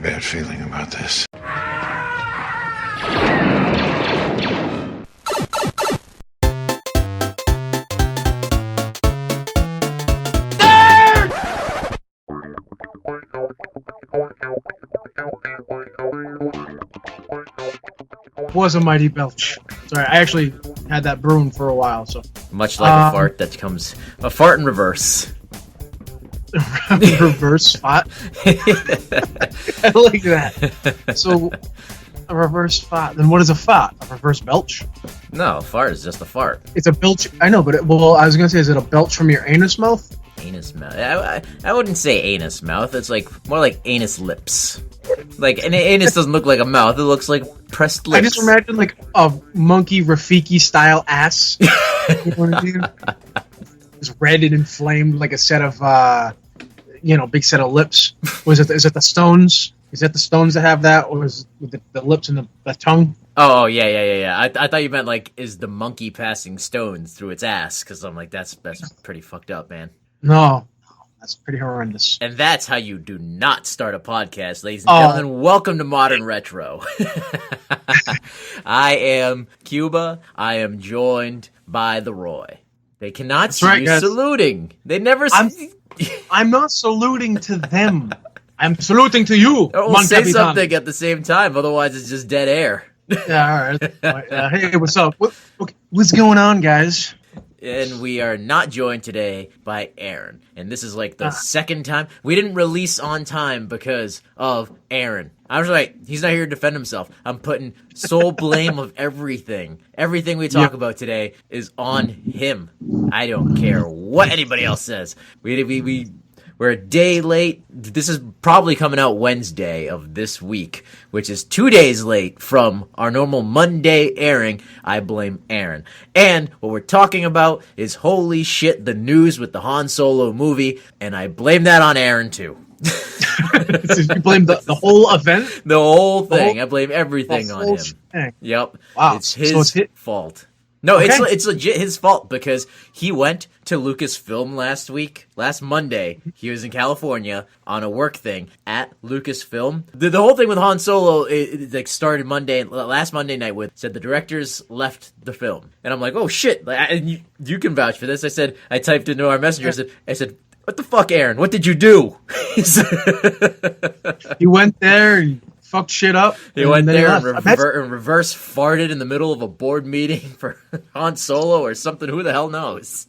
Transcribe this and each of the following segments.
bad feeling about this. Was a mighty belch. Sorry, I actually had that brewing for a while, so. Much like a fart that comes a fart in reverse. Reverse fart. I like that. So, a reverse fart. Then what is a fart? A reverse belch? No, fart is just a fart. It's a belch. I know, but I was gonna say, is it a belch from your anus mouth? Anus mouth. I wouldn't say anus mouth. It's like more like anus lips. Like an anus doesn't look like a mouth. It looks like pressed lips. I just imagine like a monkey Rafiki style ass. You know what I mean? It's red and inflamed like a set of big set of lips. Is it the Stones? Is that the Stones that have that, or is it the lips and the tongue? Oh yeah. I thought you meant like, is the monkey passing stones through its ass? Because I'm like, that's pretty fucked up, man. No, that's pretty horrendous. And that's how you do not start a podcast, ladies and gentlemen. Welcome to Modern Retro. I am Cuba. I am joined by the Roy. They cannot see you saluting. They never. I'm not saluting to them. I'm saluting to you. Or say something at the same time. Otherwise, it's just dead air. Yeah. All right. Hey, what's up? What's going on, guys? And we are not joined today by Aaron. And this is like the second time. We didn't release on time because of Aaron. I was like, he's not here to defend himself. I'm putting sole blame of everything. Everything we talk about today is on him. I don't care what anybody else says. We're a day late. This is probably coming out Wednesday of this week, which is 2 days late from our normal Monday airing. I blame Aaron. And what we're talking about is holy shit, the news with the Han Solo movie, and I blame that on Aaron too. You blame the whole event? The whole thing. I blame everything on him. Thing. Yep. Wow. It's his fault. No, okay. It's legit his fault because he went to Lucasfilm last Monday. He was in California on a work thing at Lucasfilm. The whole thing with Han Solo it started last Monday night with said the directors left the film. And I'm like, oh shit, and you can vouch for this. I typed into our messenger, I said, what the fuck, Aaron? What did you do? You went there, you fucked shit up. He went there and reverse farted in the middle of a board meeting for Han Solo or something. Who the hell knows?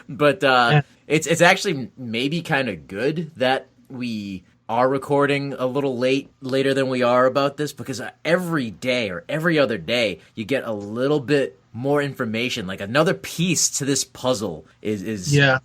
But it's actually maybe kind of good that we are recording a little later than we are about this, because every day or every other day you get a little bit more information, like another piece to this puzzle a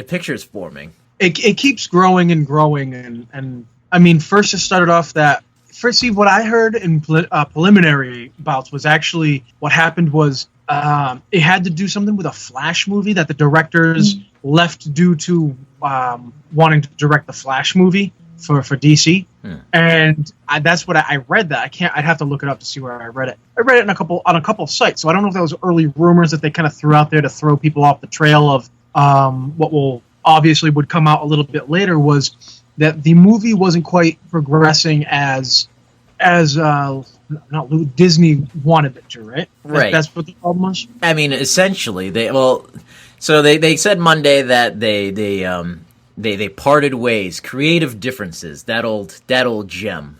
picture is forming. It keeps growing and growing, and I mean, first it started off what I heard in preliminary bouts was actually what happened was it had to do something with a Flash movie that the directors left due to wanting to direct the Flash movie for DC. And that's what I read that. I'd have to look it up to see where I read it. I read it on a couple sites, so I don't know if that was early rumors that they kind of threw out there to throw people off the trail of what would come out a little bit later, was that the movie wasn't quite progressing as Disney wanted it to, right? Right. That's what the problem was? I mean, essentially, they said Monday that they parted ways, creative differences, that old gem,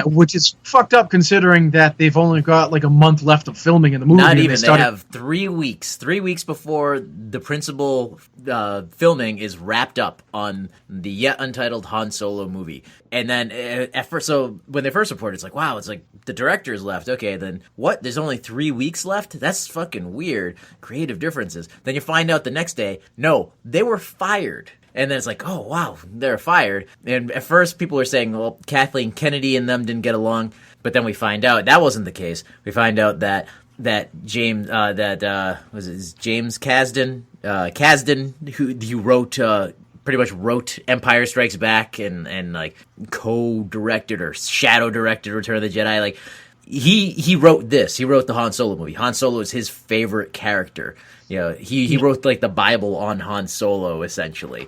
which is fucked up considering that they've only got like a month left of filming in the movie. Not even. They have 3 weeks before the principal filming is wrapped up on the yet untitled Han Solo movie. And then when they first reported, it's like, wow, it's like the director's left. Okay, then what? There's only 3 weeks left? That's fucking weird. Creative differences. Then you find out the next day, no, they were fired. And then it's like, oh, wow, they're fired. And at first people were saying, well, Kathleen Kennedy and them didn't get along. But then we find out that wasn't the case. We find out that James James Kasdan, who wrote pretty much wrote Empire Strikes Back and like co-directed or shadow directed Return of the Jedi. Like he wrote this. He wrote the Han Solo movie. Han Solo is his favorite character. You know, he wrote like the Bible on Han Solo essentially.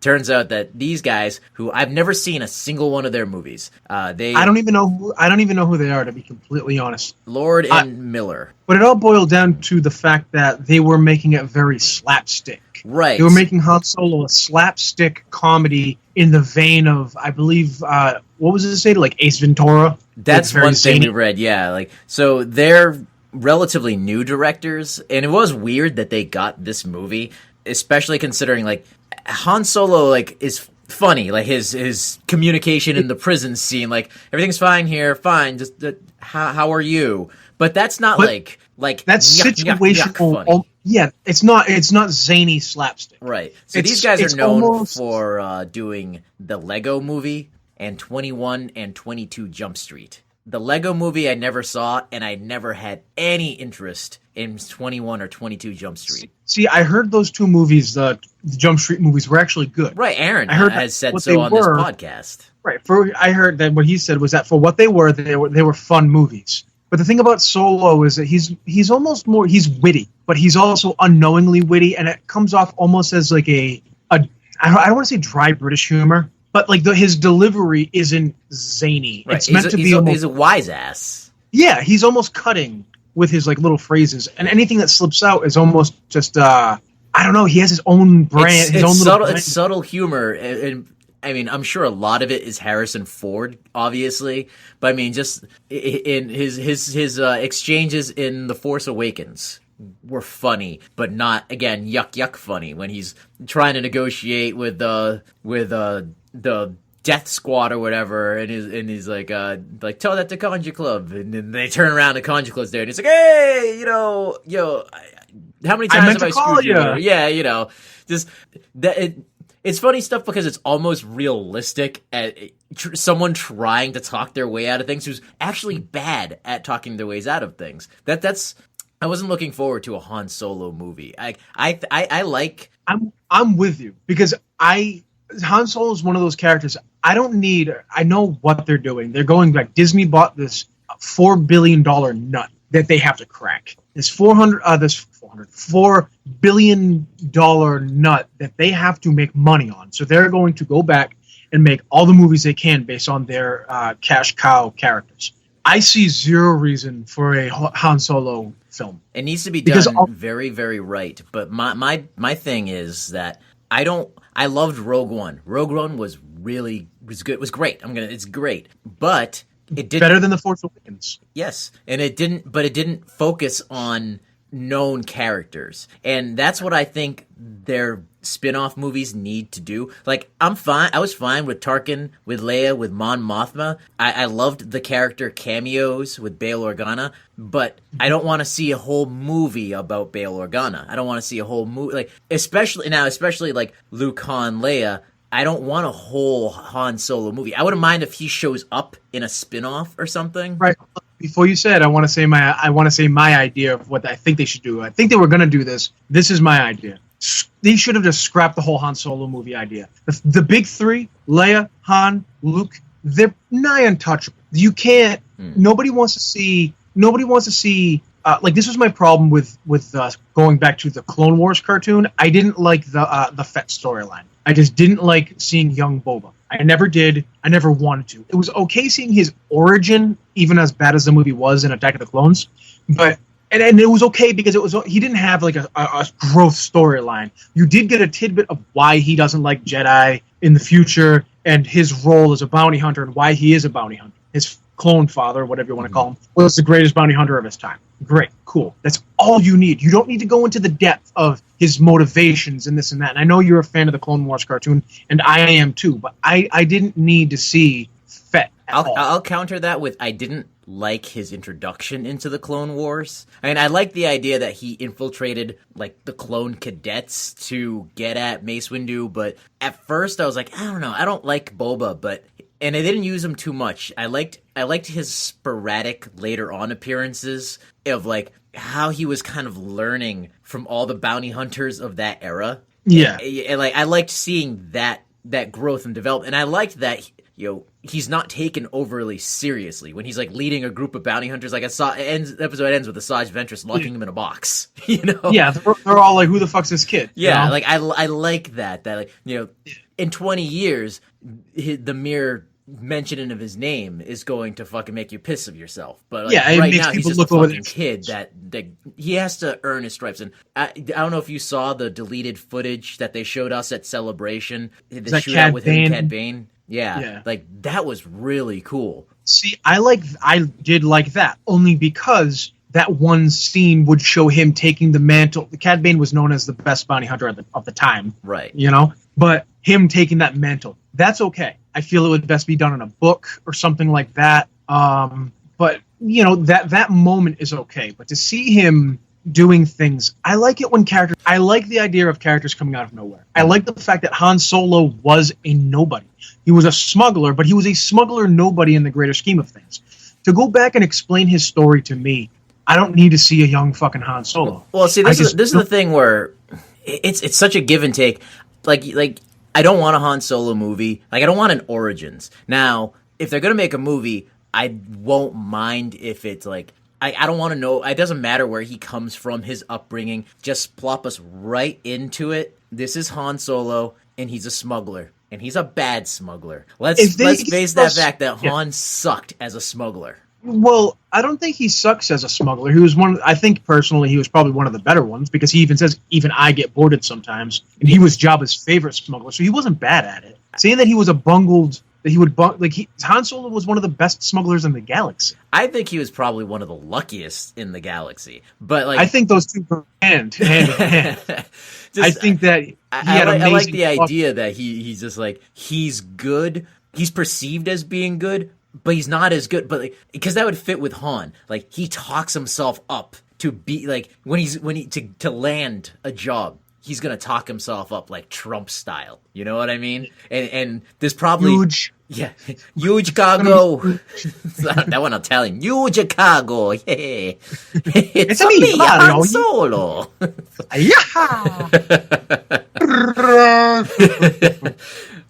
Turns out that these guys, who I've never seen a single one of their movies, I don't even know who they are, to be completely honest. Lord and Miller. But it all boiled down to the fact that they were making it very slapstick. Right. They were making Han Solo a slapstick comedy in the vein of, I believe, what was it say, like Ace Ventura? That's one thing we read, yeah. Like, so they're relatively new directors, and it was weird that they got this movie, especially considering, like, Han Solo, like, is funny. Like, his communication in the prison scene, like, everything's fine here, fine, just, how are you? But that's not, like that's situational. Funny. Yeah, it's not zany slapstick. Right. So these guys are known for doing the Lego Movie and 21 and 22 Jump Street. The Lego Movie I never saw, and I never had any interest in 21 or 22 Jump Street. See, I heard those two movies, the Jump Street movies, were actually good. Right, Aaron has said so on this podcast. Right, I heard that what he said was that for what they were fun movies. But the thing about Solo is that he's almost more, he's witty, but he's also unknowingly witty, and it comes off almost as like I don't want to say dry British humor, but like his delivery isn't zany. Right. It's meant to be almost, he's a wise ass. Yeah, he's almost cutting with his like little phrases, and anything that slips out is almost just I don't know. He has his own brand, It's subtle humor, and I mean, I'm sure a lot of it is Harrison Ford, obviously, but I mean, just in his exchanges in The Force Awakens were funny, but not, again, yuck funny when he's trying to negotiate with the Death Squad or whatever, and he's like tell that to Conja Club, and then they turn around and Conja Club's there, and he's like, hey, yo, how many times have I screwed you? Yeah, just that. It's funny stuff because it's almost realistic at someone trying to talk their way out of things who's actually bad at talking their ways out of things. That's I wasn't looking forward to a Han Solo movie. I'm with you because Han Solo is one of those characters I know what they're doing. They're going back. Disney bought this $4 billion nut that they have to crack. This $4 billion nut that they have to make money on. So they're going to go back and make all the movies they can based on their cash cow characters. I see zero reason for a Han Solo film. It needs to be done very, very right. But my thing is that I loved Rogue One. Rogue One was good. It was great. It's great. But it didn't, better than The Force Awakens. Yes, and it didn't focus on known characters, and that's what I think their spin-off movies need to do. Like, I was fine with Tarkin, with Leia, with Mon Mothma. I loved the character cameos with Bail Organa, but I don't want to see a whole movie about Bail Organa. I don't want to see a whole movie, like, especially like Luke, Han, Leia. I don't want a whole Han Solo movie. I wouldn't mind if he shows up in a spin-off or something. Right. Before you said, I want to say my idea of what I think they should do. I think they were going to do this. This is my idea. They should have just scrapped the whole Han Solo movie idea. The big three, Leia, Han, Luke, they're nigh untouchable. You can't. Nobody wants to see. Like, this was my problem with going back to the Clone Wars cartoon. I didn't like the Fett storyline. I just didn't like seeing young Boba. I never did. I never wanted to. It was okay seeing his origin, even as bad as the movie was in Attack of the Clones. But and it was okay because he didn't have like a growth storyline. You did get a tidbit of why he doesn't like Jedi in the future and his role as a bounty hunter and why he is a bounty hunter. His clone father, whatever you want to call him, was the greatest bounty hunter of his time. Great, cool. That's all you need. You don't need to go into the depth of his motivations and this and that. And I know you're a fan of the Clone Wars cartoon, and I am too, but I didn't need to see Fett at all. I'll counter that with I didn't like his introduction into the Clone Wars. I mean, I like the idea that he infiltrated like the clone cadets to get at Mace Windu, but at first I was like, I don't know, I don't like Boba, and I didn't use him too much. I liked his sporadic later on appearances of like how he was kind of learning from all the bounty hunters of that era. Yeah. And like I liked seeing that growth and development, and I liked that he's not taken overly seriously when he's like leading a group of bounty hunters. Like the episode ends with Asajj Ventress locking him in a box. Yeah, they're all like, "Who the fuck's this kid?" Yeah, like I like that. That like in 20 years, the mere mentioning of his name is going to fucking make you piss of yourself. But like, it right makes now he's people just look a fucking kid that he has to earn his stripes. And I don't know if you saw the deleted footage that they showed us at Celebration, the shootout with him and Cad Bane. Yeah, like that was really cool. See, I did like that only because that one scene would show him taking the mantle. Cad Bane was known as the best bounty hunter of the time, right? But him taking that mantle, that's okay. I feel it would best be done in a book or something like that. But that moment is okay. But to see him doing things, I like it when characters. I like the idea of characters coming out of nowhere. I like the fact that Han Solo was a nobody. He was a smuggler, but he was a smuggler nobody in the greater scheme of things. To go back and explain his story to me, I don't need to see a young fucking Han Solo. Well, see, this is the thing where it's such a give and take. Like I don't want a Han Solo movie. Like I don't want an Origins. Now, if they're gonna make a movie, I won't mind if it's like I don't want to know. It doesn't matter where he comes from, his upbringing. Just plop us right into it. This is Han Solo, and he's a smuggler, and he's a bad smuggler. Let's face that fact that Han sucked as a smuggler. Well, I don't think he sucks as a smuggler. He was I think personally he was probably one of the better ones because he even says, even I get boarded sometimes. And he was Jabba's favorite smuggler, so he wasn't bad at it. Saying that he was Han Solo was one of the best smugglers in the galaxy. I think he was probably one of the luckiest in the galaxy. But like, I think those two go hand in hand. I think that I like the idea that he's just like, he's good. He's perceived as being good, but he's not as good. But like, because that would fit with Han. Like he talks himself up to be like to land a job. He's gonna talk himself up like Trump style. You know what I mean? And there's probably huge. Yeah, huge cargo. That one I'm telling. Huge cargo. Yeah, it's me, Han Solo.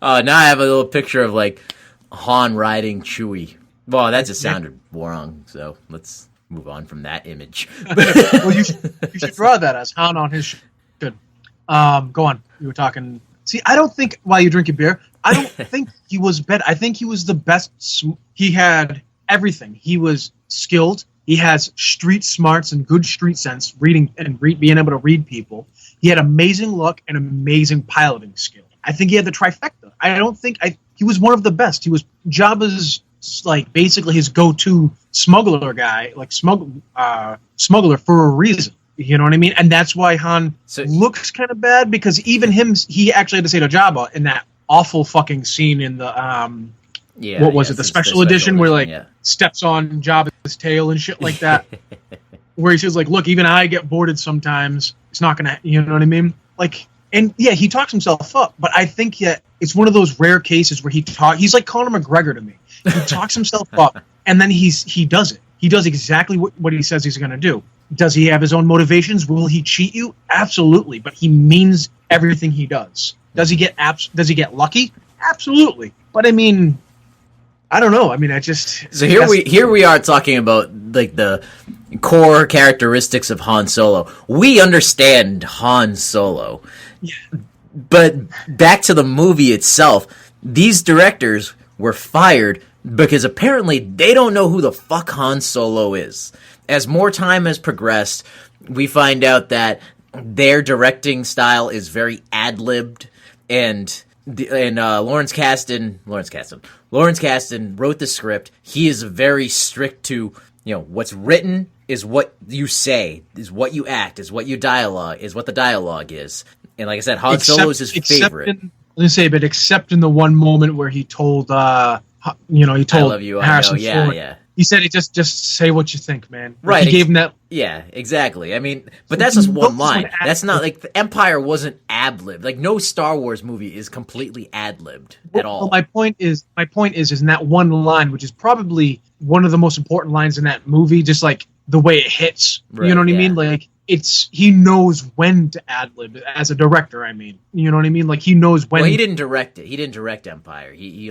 Now I have a little picture of like Han riding Chewie. Well, that just sounded wrong. So let's move on from that image. Well, you should draw that as Han on his. Good. Go on. You were talking. See, I don't think while you drink your beer, I don't think he was bad. I think he was the best. He had everything. He was skilled. He has street smarts and good street sense, being able to read people. He had amazing luck and amazing piloting skill. I think he had the trifecta. He was one of the best. He was Jabba's like basically his go-to smuggler guy, like smuggler for a reason. You know what I mean? And that's why Han looks kind of bad because even he actually had to say to Jabba in that awful fucking scene in the what was it, the special edition where like steps on Jabba's tail and shit like that. Where he says like, look, even I get boarded sometimes. It's not gonna, you know what I mean? Like, and yeah, he talks himself up, but I think it's one of those rare cases where he's like Conor McGregor to me. He talks himself up and then he does it. He does exactly what he says he's going to do. Does he have his own motivations? Will he cheat you? Absolutely, but he means everything he does. Does he get lucky? Absolutely. But I mean, I don't know. I mean, so here we are talking about like the core characteristics of Han Solo. We understand Han Solo. Yeah. But back to the movie itself, these directors were fired because apparently they don't know who the fuck Han Solo is. As more time has progressed, we find out that their directing style is very ad-libbed, and Lawrence Kasdan wrote the script. He is very strict to, what's written is what you say, is what you act, is what you dialogue, is what the dialogue is. And like I said, Han Solo is his favorite. Except in the one moment where he told, I love you, Harrison Ford. Yeah. He said, just say what you think, man. Right. He gave him that. Yeah, exactly. I mean, but that's just one line. That's not like the Empire wasn't ad-libbed. Like no Star Wars movie is completely ad-libbed at all. Well, my point is in that one line, which is probably one of the most important lines in that movie, just like the way it hits. Right, you know what I mean? Like he knows when to ad lib as a director. I mean, you know what I mean? Like he knows when. Well, he didn't direct it. He didn't direct Empire. He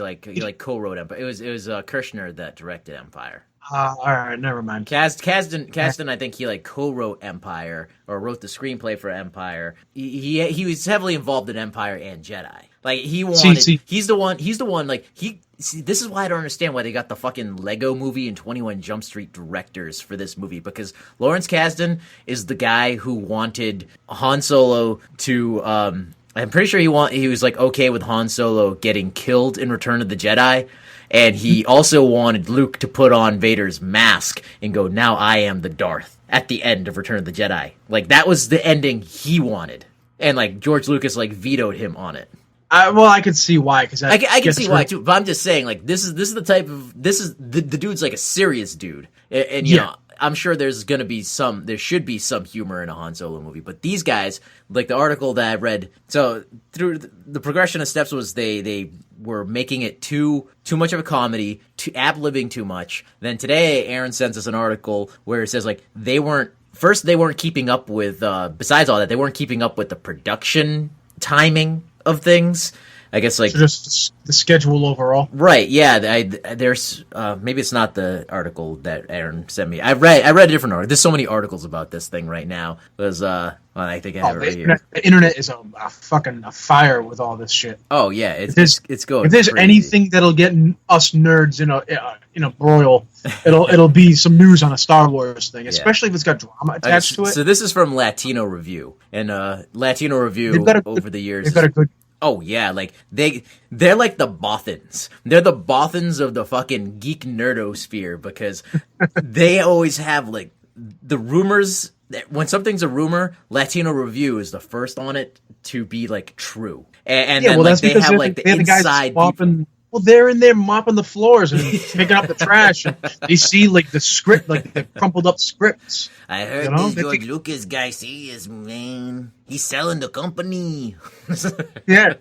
co-wrote Empire. It was Kirshner that directed Empire. All right, never mind. Kasdan, I think he like co-wrote Empire or wrote the screenplay for Empire. He was heavily involved in Empire and Jedi. Like he wanted, he's the one. Like this is why I don't understand why they got the fucking Lego Movie and 21 Jump Street directors for this movie, because Lawrence Kasdan is the guy who wanted Han Solo to. I'm pretty sure he was like okay with Han Solo getting killed in Return of the Jedi. And he also wanted Luke to put on Vader's mask and go, "Now I am the Darth," at the end of Return of the Jedi. Like, that was the ending he wanted. And, like, George Lucas, like, vetoed him on it. Well, I could see why. Cause I can see why, too. But I'm just saying, like, this is the dude's, like, a serious dude. And you know, I'm sure there should be some humor in a Han Solo movie. But these guys, like the article that I read, so through the progression of steps was they were making it too much of a comedy, ad-libbing too much. Then today, Aaron sends us an article where it says, like, they weren't keeping up with, besides all that, they weren't keeping up with the production timing of things. I guess, like, so just the schedule overall, right? Yeah, there's maybe it's not the article that Aaron sent me. I read a different article. There's so many articles about this thing right now. There's I think I have it right here. The internet is a fucking fire with all this shit. Oh yeah, it's going. If there's crazy. anything that'll get us nerds in a broil, it'll be some news on a Star Wars thing, especially if it's got drama attached to it. So this is from Latino Review, and Latino Review over the years. They've got a good. Oh yeah, like they're like the Bothans. They're the Bothans of the fucking geek nerdosphere, because they always have like the rumors. When something's a rumor, Latino Review is the first on it to be like true. And then like they have like the inside people. Well, they're in there mopping the floors and picking up the trash, and they see like the script, like the crumpled up scripts. I heard this George Lucas guy serious, man. He's selling the company. Yeah.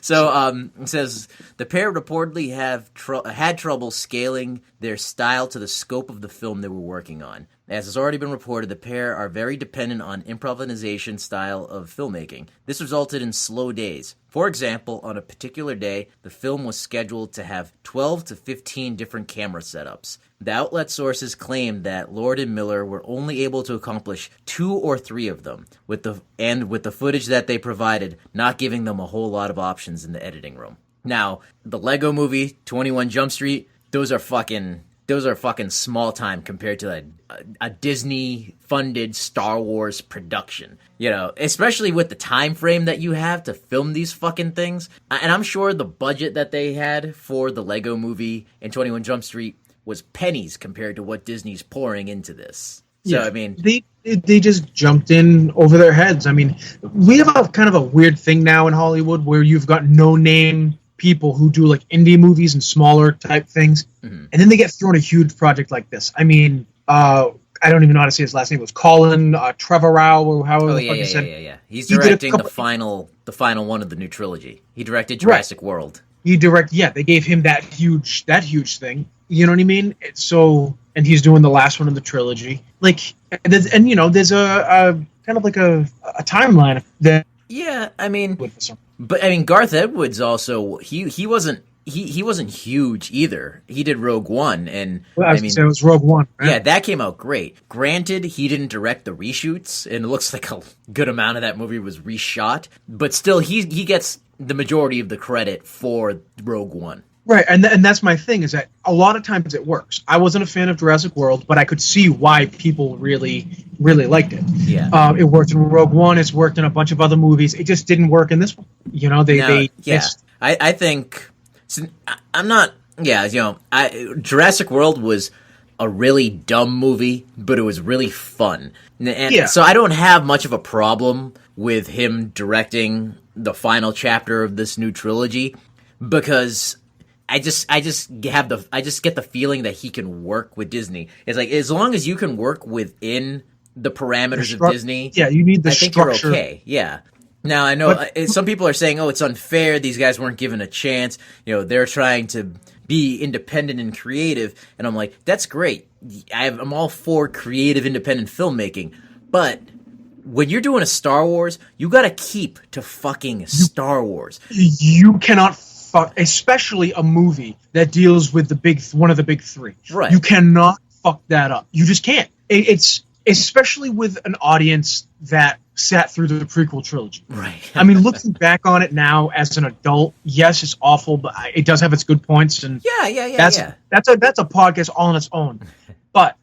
So it says the pair reportedly had trouble scaling their style to the scope of the film they were working on. As has already been reported, the pair are very dependent on improvisation style of filmmaking. This resulted in slow days. For example, on a particular day, the film was scheduled to have 12 to 15 different camera setups. The outlet sources claimed that Lord and Miller were only able to accomplish 2 or 3 of them, with the footage that they provided not giving them a whole lot of options in the editing room. Now, the Lego Movie, 21 Jump Street, those are fucking small time compared to a Disney-funded Star Wars production. You know, especially with the time frame that you have to film these fucking things. And I'm sure the budget that they had for the Lego Movie and 21 Jump Street was pennies compared to what Disney's pouring into this. So, I mean, they just jumped in over their heads. I mean, we have a kind of a weird thing now in Hollywood where you've got no-name people who do like indie movies and smaller type things, and then they get thrown a huge project like this. I mean, I don't even know how to say his last name. It was Colin Trevorrow, or however the fuck he said. Yeah. He's directing the final one of the new trilogy. He directed Jurassic World. They gave him that huge thing. You know what I mean? So, and he's doing the last one of the trilogy. Like, and you know, there's a kind of like a timeline that. Yeah, I mean, but I mean, Garth Edwards also he wasn't huge either. He did Rogue One, and I mean, it was Rogue One. Right? Yeah, that came out great. Granted, he didn't direct the reshoots, and it looks like a good amount of that movie was reshot. But still, he gets the majority of the credit for Rogue One. Right, and that's my thing, is that a lot of times it works. I wasn't a fan of Jurassic World, but I could see why people really, really liked it. Yeah. It worked in Rogue One, it's worked in a bunch of other movies. It just didn't work in this one. You know, I think, so I'm not, Jurassic World was a really dumb movie, but it was really fun. And so I don't have much of a problem with him directing the final chapter of this new trilogy, because I just get the feeling that he can work with Disney. It's like, as long as you can work within the parameters of Disney, you need the I think structure. You're okay. Yeah. Now I know some people are saying, "Oh, it's unfair. These guys weren't given a chance. You know, they're trying to be independent and creative." And I'm like, that's great. I'm all for creative, independent filmmaking, But when you're doing a Star Wars, you gotta keep to fucking Star Wars. You cannot fuck, especially a movie that deals with one of the big three. Right. You cannot fuck that up. You just can't. It's especially with an audience that sat through the prequel trilogy. Right. I mean, looking back on it now as an adult, yes, it's awful, but it does have its good points. And that's a podcast all on its own. But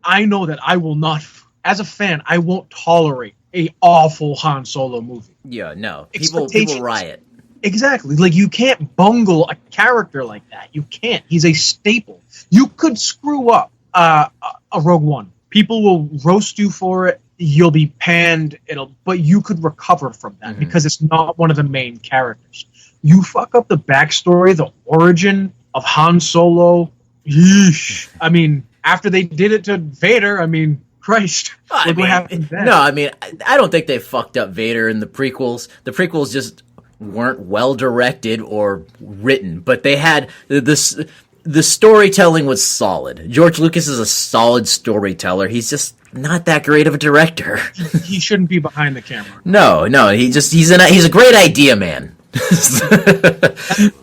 I know that I will not, as a fan, I won't tolerate a awful Han Solo movie. Yeah, no. People riot. Exactly. Like, you can't bungle a character like that. You can't. He's a staple. You could screw up a Rogue One. People will roast you for it. You'll be panned. But you could recover from that because it's not one of the main characters. You fuck up the backstory, the origin of Han Solo. Yeesh. I mean, after they did it to Vader, I mean, Christ. What happened then? No, I mean, I don't think they fucked up Vader in the prequels. The prequels just weren't well directed or written, but they had this. The storytelling was solid. George Lucas is a solid storyteller. He's just not that great of a director. He shouldn't be behind the camera. No, he's a great idea man.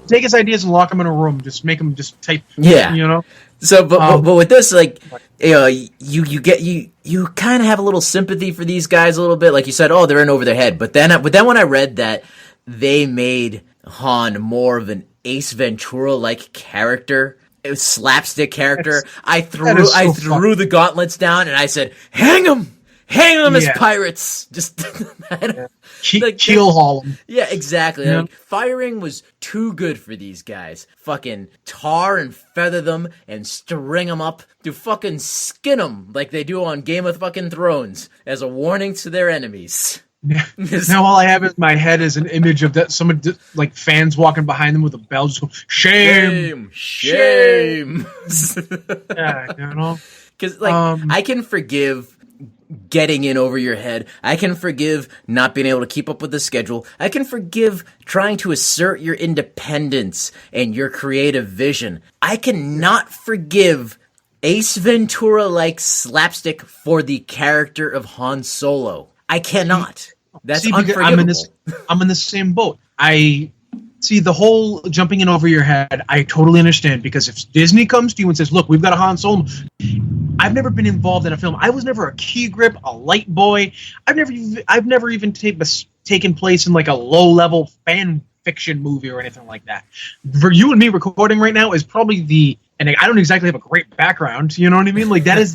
Take his ideas and lock him in a room. Just make him just type. Yeah, you know. So, but with this, like, you kind of have a little sympathy for these guys a little bit. Like you said, oh, they're in over their head. But then when I read that they made Han more of an Ace Ventura-like character, a slapstick character, I threw the gauntlets down and I said, hang them as pirates. Just keel haul them. Yeah, exactly. Yeah. Like, firing was too good for these guys. Fucking tar and feather them and string them up to fucking skin them like they do on Game of fucking Thrones as a warning to their enemies. Now all I have in my head is an image of that someone like fans walking behind them with a bell, just go shame. Yeah, you know, because like I can forgive getting in over your head. I can forgive not being able to keep up with the schedule. I can forgive trying to assert your independence and your creative vision. I cannot forgive Ace Ventura-like slapstick for the character of Han Solo. I cannot. That's unforgivable. I'm in the same boat. I see the whole jumping in over your head. I totally understand, because if Disney comes to you and says, "Look, we've got a Han Solo," I've never been involved in a film. I was never a key grip, a light boy. I've never even taken place in like a low-level fan fiction movie or anything like that. For you and me recording right now is probably and I don't exactly have a great background. You know what I mean? Like, that is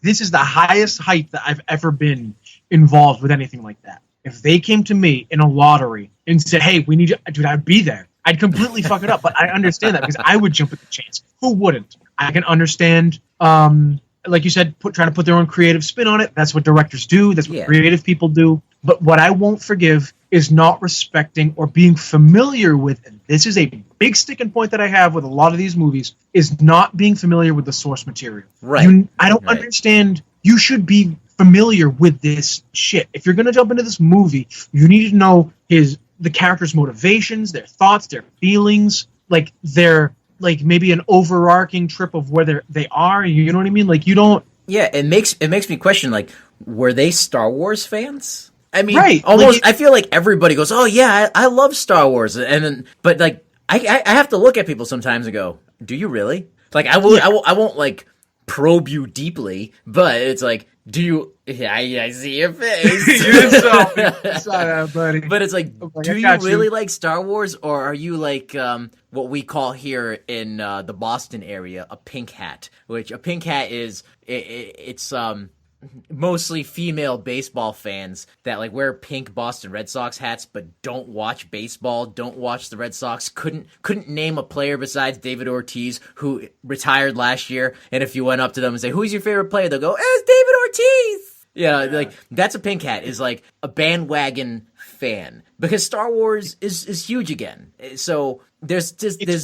this is the highest height that I've ever been involved with anything like that. If they came to me in a lottery and said, "Hey, we need you," dude, I'd be there. I'd completely fuck it up, but I understand that because I would jump at the chance. Who wouldn't? I can understand, like you said, trying to put their own creative spin on it. That's what directors do. That's what creative people do. But what I won't forgive is not respecting or being familiar with, and this is a big sticking point that I have with a lot of these movies, is not being familiar with the source material. Right. I don't understand. You should be familiar with this shit. If you're going to jump into this movie, you need to know the character's motivations, their thoughts, their feelings, like their maybe an overarching trip of where they are. You know what I mean? Like, you don't. Yeah, it makes me question, like, were they Star Wars fans? I mean, right. Almost. Like, I feel like everybody goes, "Oh yeah, I love Star Wars," but like, I have to look at people sometimes and go, "Do you really?" Like, I won't like probe you deeply, but it's like, do you? Yeah, I see your face. You saw that, buddy. But it's like, do you really like Star Wars, or are you like what we call here in the Boston area a pink hat? Which a pink hat is it's mostly female baseball fans that like wear pink Boston Red Sox hats but don't watch baseball, don't watch the Red Sox, couldn't name a player besides David Ortiz, who retired last year, and if you went up to them and say, "Who's your favorite player?" they'll go, "It's David Ortiz." Yeah, like, that's a pink hat, is like a bandwagon fan, because Star Wars is huge again. So there's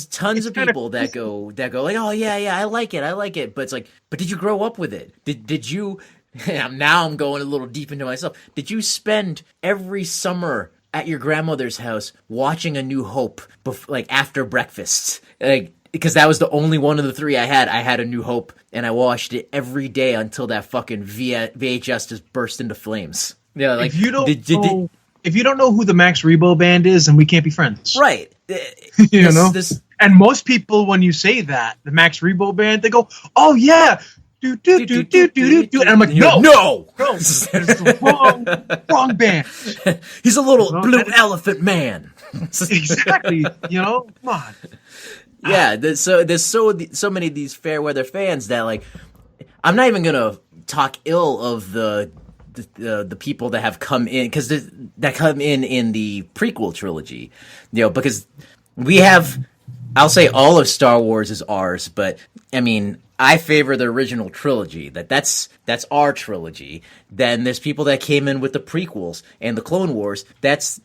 tons of people that go like, "Oh yeah, I like it," but it's like, but did you grow up with it? Did you? Now I'm going a little deep into myself. Did you spend every summer at your grandmother's house watching A New Hope, like after breakfast? Like, because that was the only one of the three I had. I had A New Hope, and I watched it every day until that fucking VHS just burst into flames. Yeah, like if you don't know who the Max Rebo band is, then we can't be friends. Right. You know? And most people, when you say that, the Max Rebo band, they go, "Oh yeah, do do do do do do," and I'm like, no, it's the wrong band. He's a little blue elephant man. Exactly. You know, come on. Yeah, there's so many of these fair weather fans that, like, I'm not even gonna talk ill of the people that have come in, because that come in the prequel trilogy, you know, because we have, I'll say all of Star Wars is ours, but I mean, I favor the original trilogy. That's our trilogy. Then there's people that came in with the prequels and the Clone Wars. That's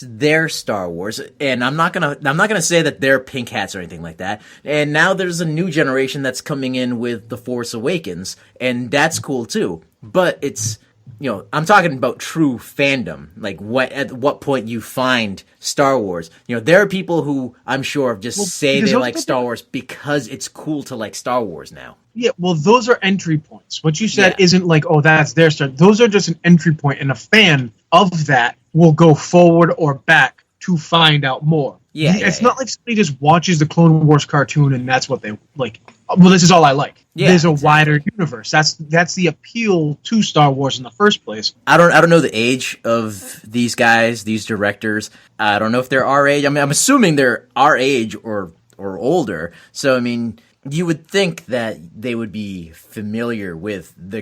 their Star Wars. And I'm not gonna say that they're pink hats or anything like that. And now there's a new generation that's coming in with The Force Awakens, and that's cool too. But it's, you know, I'm talking about true fandom. Like, at what point you find Star Wars. You know, there are people who I'm sure just say they like Star Wars because it's cool to like Star Wars now. Yeah, well, those are entry points. What you said isn't like, oh, that's their Star. Those are just an entry point, and a fan of that will go forward or back to find out more. It's not like somebody just watches the Clone Wars cartoon and that's what they like. Well, this is all I like. There's a wider universe. That's the appeal to Star Wars in the first place. I don't know the age of these guys, these directors. I don't know if they're our age. I mean, I'm assuming they're our age or older. So I mean, you would think that they would be familiar with the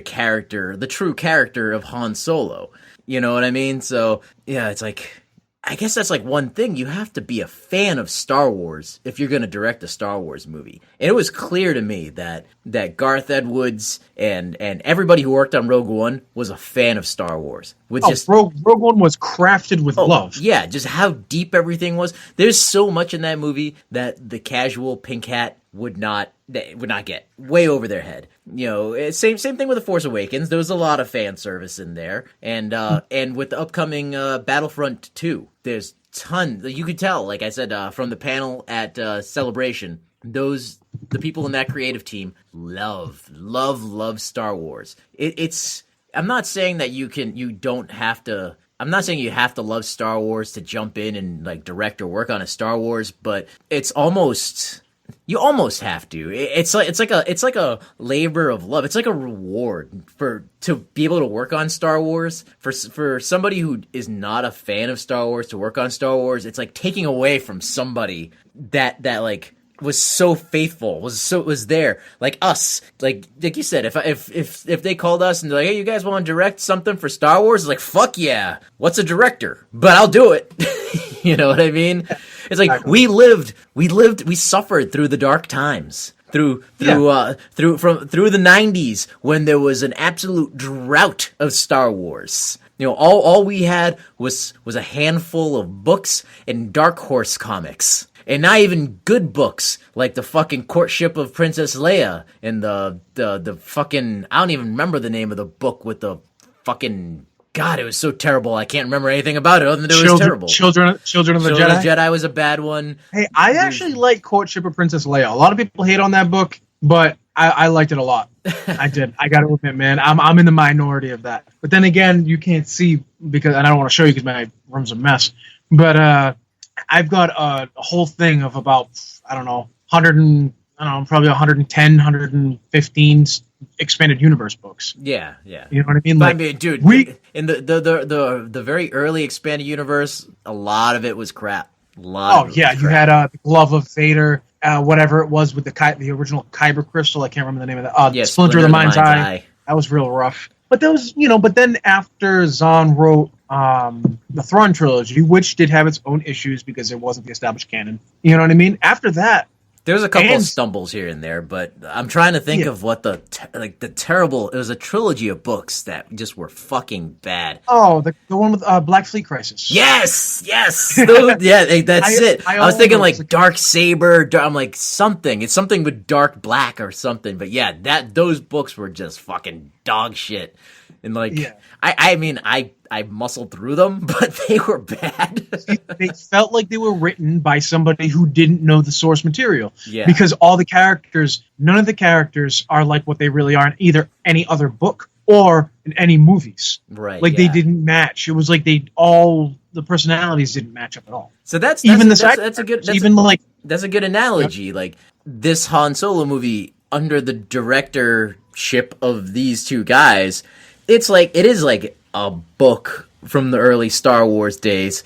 true character of Han Solo. You know what I mean? So yeah, it's like, I guess that's like one thing. You have to be a fan of Star Wars if you're going to direct a Star Wars movie. And it was clear to me that Garth Edwards and everybody who worked on Rogue One was a fan of Star Wars. Rogue One was crafted with love. Yeah, just how deep everything was. There's so much in that movie that the casual pink hat would not get. Way over their head. You know, same thing with The Force Awakens. There was a lot of fan service in there, and with the upcoming Battlefront 2, there's ton. You could tell, like I said, from the panel at Celebration, the people in that creative team love Star Wars. It's. I'm not saying that I'm not saying you have to love Star Wars to jump in and like direct or work on a Star Wars, but you almost have to. It's like a labor of love. It's like a reward to be able to work on Star Wars. For somebody who is not a fan of Star Wars to work on Star Wars, it's like taking away from somebody that like was so faithful, was there, like us, like you said. If they called us and they're like, hey, you guys want to direct something for Star Wars? It's like, fuck yeah, what's a director? But I'll do it. You know what I mean? It's like we suffered through the dark times, through the 90s when there was an absolute drought of Star Wars. You know, all we had was a handful of books and Dark Horse comics. And not even good books, like the fucking Courtship of Princess Leia and the fucking, I don't even remember the name of the book with the fucking, God, it was so terrible. I can't remember anything about it other than it was terrible. Children of the Jedi. Jedi was a bad one. Hey, I actually like Courtship of Princess Leia. A lot of people hate on that book, but I liked it a lot. I did. I got to admit, man, I'm in the minority of that. But then again, you can't see and I don't want to show you because my room's a mess. But I've got a whole thing of about, I don't know, probably 110, 115 expanded universe books. Yeah. You know what I mean? Like, I mean, dude, in the very early expanded universe, a lot of it was crap. You had the Glove of Vader, whatever it was with the original Kyber crystal. I can't remember the name of that. Splinter of the Mind's Eye. That was real rough. But that was, but then after Zahn wrote the Thrawn trilogy, which did have its own issues because it wasn't the established canon. You know what I mean? After that, there's a couple of stumbles here and there, but I'm trying to think of what the terrible. It was a trilogy of books that just were fucking bad. Oh, the one with Black Fleet Crisis. Yes. That's it. I was thinking like Dark Saber. I'm like something. It's something with Dark Black or something. But yeah, those books were just fucking dog shit. And like, Yeah. I mean, I muscled through them, but they were bad. They felt like they were written by somebody who didn't know the source material. Yeah. Because none of the characters are like what they really are in either any other book or in any movies. Right. Like they didn't match. It was like the personalities didn't match up at all. So that's a good analogy. Like this Han Solo movie under the directorship of these two guys, it is like a book from the early Star Wars days,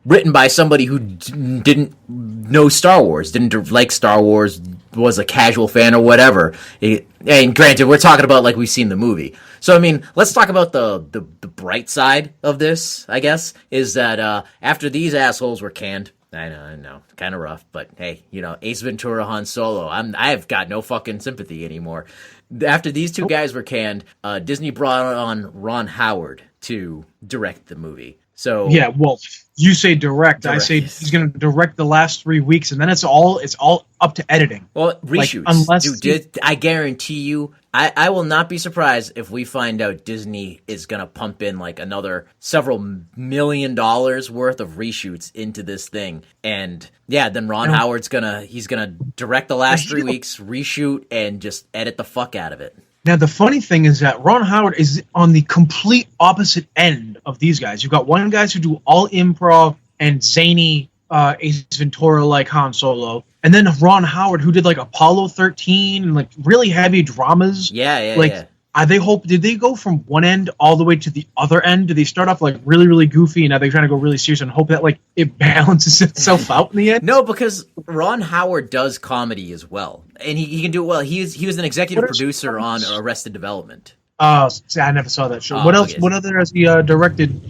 written by somebody who didn't know Star Wars, didn't like Star Wars, was a casual fan or whatever. And granted, we're talking about like we've seen the movie. So, I mean, let's talk about the bright side of this, I guess, is that after these assholes were canned, I know, kind of rough, but hey, Ace Ventura, Han Solo, I've got no fucking sympathy anymore. After these two guys were canned, Disney brought on Ron Howard to direct the movie. So yeah, well, you say direct. I say he's going to direct the last 3 weeks, and then it's all up to editing. Well, reshoots. I guarantee you, I will not be surprised if we find out Disney is going to pump in like another several $1 million worth of reshoots into this thing. And yeah, then Ron Howard's he's gonna direct the last 3 weeks, reshoot, and just edit the fuck out of it. Now, the funny thing is that Ron Howard is on the complete opposite end of these guys. You've got one guys who do all improv and zany Ace Ventura like Han Solo, and then Ron Howard who did like Apollo 13 and like really heavy dramas. Yeah. Did they go from one end all the way to the other end? Did they start off like really, really goofy and now they're trying to go really serious and hope that like it balances itself out in the end? No, because Ron Howard does comedy as well, and he can do it well. He was an executive producer on Arrested Development. I never saw that show. What else? What other has he directed?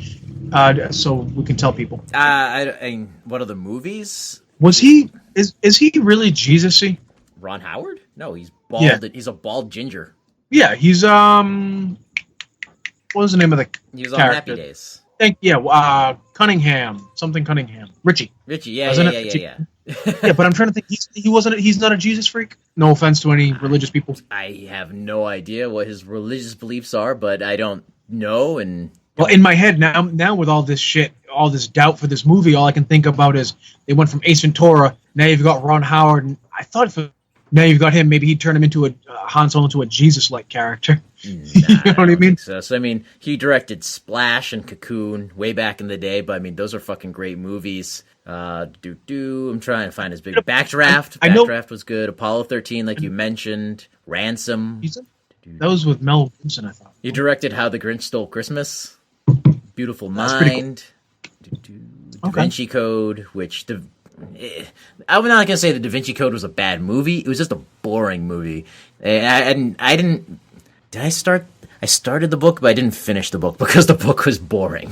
So we can tell people. What other movies? Was he? Is he really Jesus-y? Ron Howard? No, he's bald. Yeah. He's a bald ginger. Yeah, he's what was the name of the He was character? On Happy Days. Cunningham. Richie, yeah. Yeah, but I'm trying to think. He's not a Jesus freak. No offense to any religious people. I have no idea what his religious beliefs are, but I don't know. And well, in my head now with all this shit, all this doubt for this movie, all I can think about is they went from Ace Ventura. Now you've got Ron Howard, and I thought now you've got him. Maybe he'd turn him into a Han Solo into a Jesus-like character. You know what I mean? So I mean, he directed Splash and Cocoon way back in the day, but I mean, those are fucking great movies. I'm trying to find his big Backdraft. Backdraft was good. Apollo 13, like you mentioned. Ransom. That was with Mel Gibson, I thought. He directed How the Grinch Stole Christmas. Beautiful Mind. Cool. Da Vinci Code, which I'm not gonna say the Da Vinci Code was a bad movie. It was just a boring movie, and I didn't. Did I start? I started the book, but I didn't finish the book because the book was boring.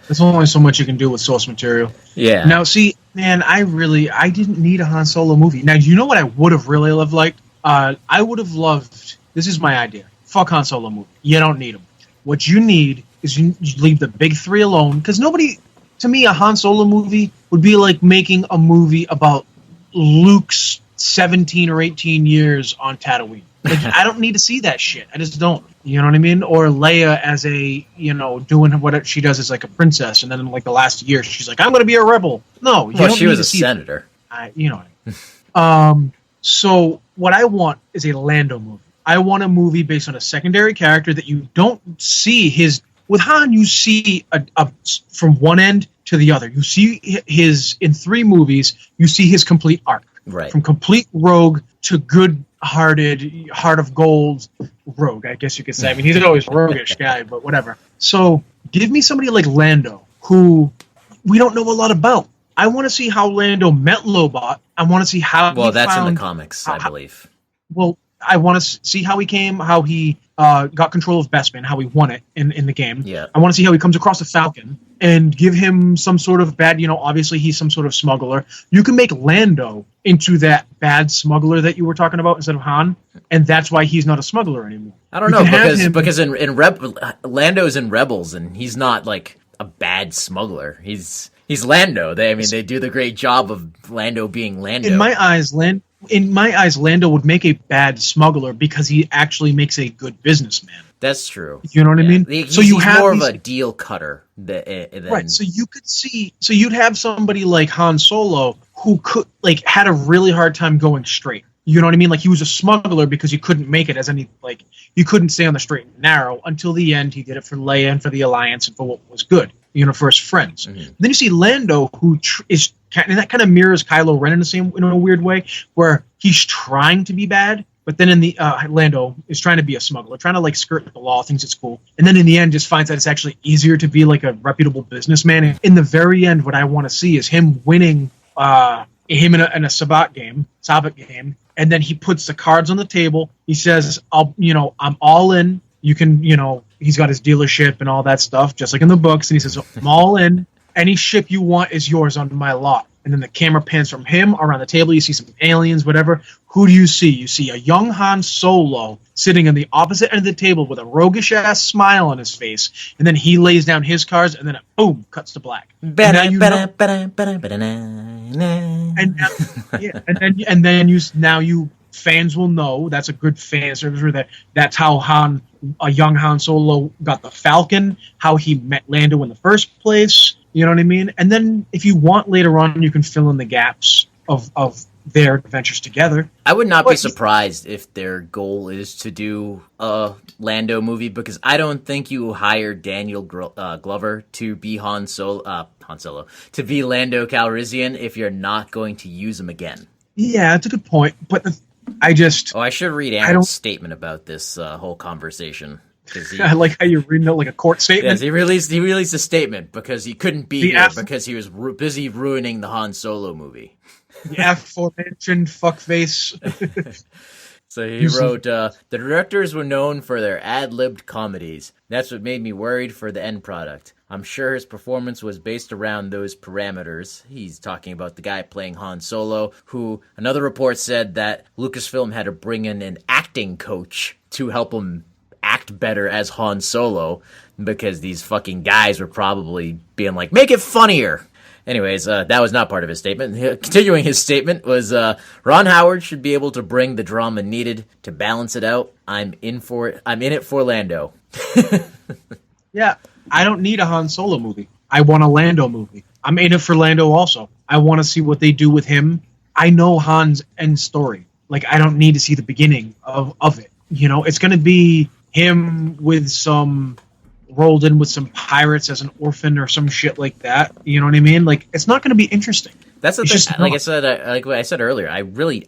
There's only so much you can do with source material. Yeah. Now, see, man, I didn't need a Han Solo movie. Now, do you know what I would have really liked? I would have loved. This is my idea. Fuck Han Solo movie. You don't need him. What you need is you leave the big three alone, because nobody. To me, a Han Solo movie would be like making a movie about Luke's 17 or 18 years on Tatooine. Like, I don't need to see that shit. I just don't. You know what I mean? Or Leia as doing what she does as like a princess, and then in like the last year, she's like, I'm going to be a rebel. No, she was a senator. You know what I mean? So what I want is a Lando movie. I want a movie based on a secondary character that you don't see his. With Han, you see from one end to the other. You see in 3 movies, you see his complete arc. Right. From complete rogue to good-hearted, heart of gold rogue, I guess you could say. I mean, he's always a roguish guy, but whatever. So give me somebody like Lando, who we don't know a lot about. I want to see how Lando met Lobot. I want to see how that's in the comics, I believe. Well, I want to see how he got control of Bespin, how he won it in the game. Yeah. I want to see how he comes across the Falcon and give him some sort of bad, obviously he's some sort of smuggler. You can make Lando into that bad smuggler that you were talking about instead of Han, and that's why he's not a smuggler anymore. I don't know, because in Lando's in Rebels, and he's not like a bad smuggler. He's Lando. They do the great job of Lando being Lando. In my eyes, in my eyes, Lando would make a bad smuggler because he actually makes a good businessman. That's true. You know what I mean? So he's more of a deal cutter than right. So you could see. So you'd have somebody like Han Solo who could had a really hard time going straight. You know what I mean? Like, he was a smuggler because you couldn't make it as any, like, you couldn't stay on the straight and narrow until the end. He did it for Leia and for the Alliance and for what was good, you know, for his friends. Mm-hmm. Then you see Lando, who is, and that kind of mirrors Kylo Ren in a weird way, where he's trying to be bad, but then in the, Lando is trying to be a smuggler, trying to, like, skirt the law, thinks it's cool. And then in the end just finds that it's actually easier to be, like, a reputable businessman. And in the very end, what I want to see is him winning, him in a Sabacc game, and then he puts the cards on the table. He says, I'm all in. You can, he's got his dealership and all that stuff, just like in the books. And he says, I'm all in. Any ship you want is yours on my lot. And then the camera pans from him around the table. You see some aliens, whatever. Who do you see? You see a young Han Solo sitting on the opposite end of the table with a roguish-ass smile on his face. And then he lays down his cards, and then it, boom, cuts to black. And then fans will know, that's a good fan service, where that's how a young Han Solo got the Falcon, how he met Lando in the first place. You know what I mean? And then if you want later on, you can fill in the gaps of their adventures together. I would not be surprised if their goal is to do a Lando movie, because I don't think you hire Daniel Glover to be Han Solo, to be Lando Calrissian if you're not going to use him again. Yeah, that's a good point. But I should read Aaron's statement about this whole conversation. I like how you're reading it like a court statement. Yes, he released a statement because he couldn't be here because he was busy ruining the Han Solo movie. The aforementioned fuckface. So he wrote, the directors were known for their ad-libbed comedies. That's what made me worried for the end product. I'm sure his performance was based around those parameters. He's talking about the guy playing Han Solo, who another report said that Lucasfilm had to bring in an acting coach to help him act better as Han Solo, because these fucking guys were probably being like, make it funnier. Anyways, that was not part of his statement. Continuing his statement was, Ron Howard should be able to bring the drama needed to balance it out. I'm in it for Lando. Yeah, I don't need a Han Solo movie. I want a Lando movie. I'm in it for Lando also. I want to see what they do with him. I know Han's end story. Like, I don't need to see the beginning of it. You know, it's going to be him rolled in with some pirates as an orphan or some shit like that. You know what I mean? Like, it's not going to be interesting. That's the thing. Like I said earlier, I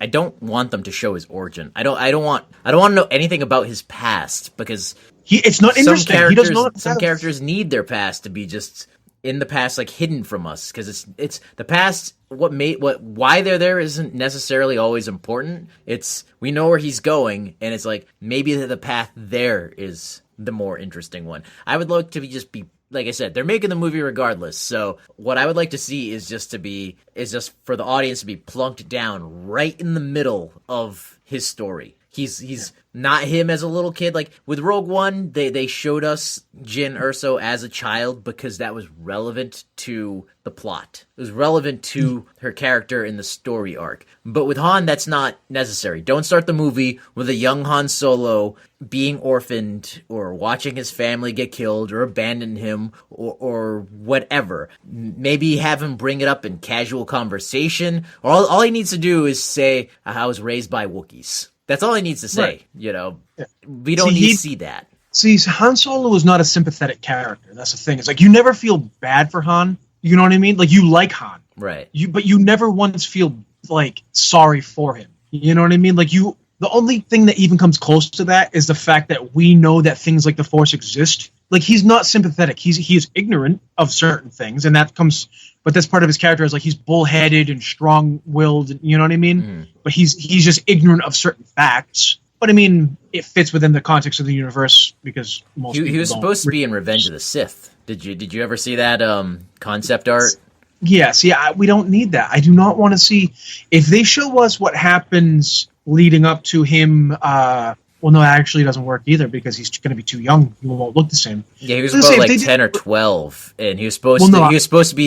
don't want them to show his origin. I don't want to know anything about his past, because it's not interesting. Some characters need their past to be just in the past, like, hidden from us, because it's the past. Why they're there isn't necessarily always important. It's, we know where he's going, and it's like, maybe the path there is the more interesting one. I would like to be, like I said, they're making the movie regardless. So what I would like to see is just for the audience to be plunked down right in the middle of his story. He's not him as a little kid. Like with Rogue One, they showed us Jyn Erso as a child because that was relevant to the plot. It was relevant to her character in the story arc. But with Han, that's not necessary. Don't start the movie with a young Han Solo being orphaned or watching his family get killed or abandon him or whatever. Maybe have him bring it up in casual conversation. Or all he needs to do is say, I was raised by Wookiees. That's all he needs to say, right. You know. Yeah. We don't need to see that. See, Han Solo is not a sympathetic character. That's the thing. It's like, you never feel bad for Han. You know what I mean? Like, you like Han. Right. But you never once feel, like, sorry for him. You know what I mean? Like, the only thing that even comes close to that is the fact that we know that things like the Force exist. Like, he's not sympathetic. He is ignorant of certain things, and but that's part of his character, is like, he's bullheaded and strong-willed, you know what I mean? Mm. But he's just ignorant of certain facts. But I mean, it fits within the context of the universe, because he was supposed to be in Revenge of the Sith. Did you ever see that concept art? Yes, yeah, we don't need that. I do not want to see, if they show us what happens leading up to him Well, no, it actually doesn't work either because he's going to be too young. He won't look the same. Yeah, he was about like 10 or 12, and he was supposed to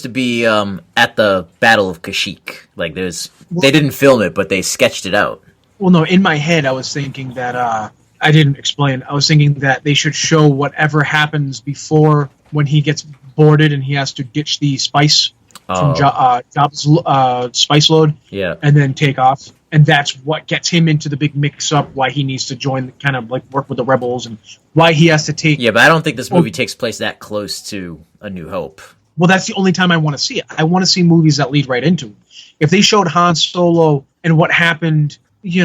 be at the Battle of Kashyyyk. Like they didn't film it, but they sketched it out. Well, no, in my head, I was thinking that I didn't explain. I was thinking that they should show whatever happens before when he gets boarded and he has to ditch the spice from Jabba's spice load, and then take off. And that's what gets him into the big mix-up, why he needs to join, kind of like work with the rebels, and why he has to take... Yeah, but I don't think this movie takes place that close to A New Hope. Well, that's the only time I want to see it. I want to see movies that lead right into it. If they showed Han Solo and what happened, maybe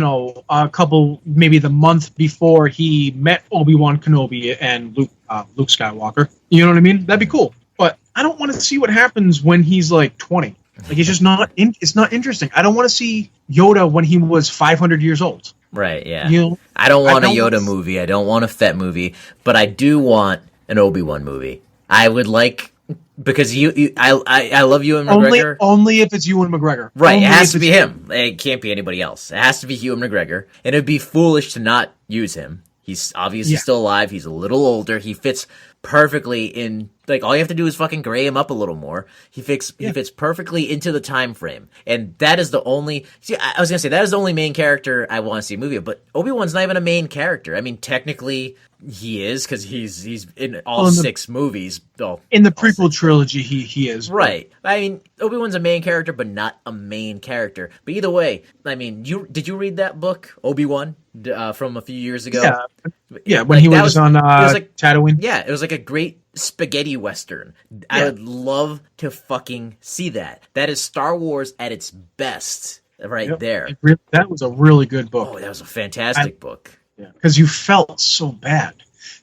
the month before he met Obi-Wan Kenobi and Luke Skywalker, you know what I mean? That'd be cool. But I don't want to see what happens when he's like 20. Like, it's just not. It's not interesting. I don't want to see Yoda when he was 500 years old. Right. Yeah. I don't want a Yoda movie. I don't want a Fett movie. But I do want an Obi-Wan movie. I would like, because I love Ewan McGregor. Only if it's Ewan McGregor. Right. It has to be him. It can't be anybody else. It has to be Ewan McGregor. And it'd be foolish to not use him. He's obviously still alive. He's a little older. He fits perfectly in, like, all you have to do is fucking gray him up a little more. He fits perfectly into the time frame. And that is the only, I was going to say, that is the only main character I want to see a movie of, but Obi-Wan's not even a main character. I mean, technically he is, because he's in all 6 movies. Oh, in the prequel trilogy, he is. Right. I mean, Obi-Wan's a main character, but not a main character. But either way, I mean, did you read that book, Obi-Wan, from a few years ago? Yeah, when he was on Tatooine. Yeah, it was like a great spaghetti western. I would love to fucking see that. That is Star Wars at its best there. That was a really good book. Oh, that was a fantastic book. Yeah, because you felt so bad.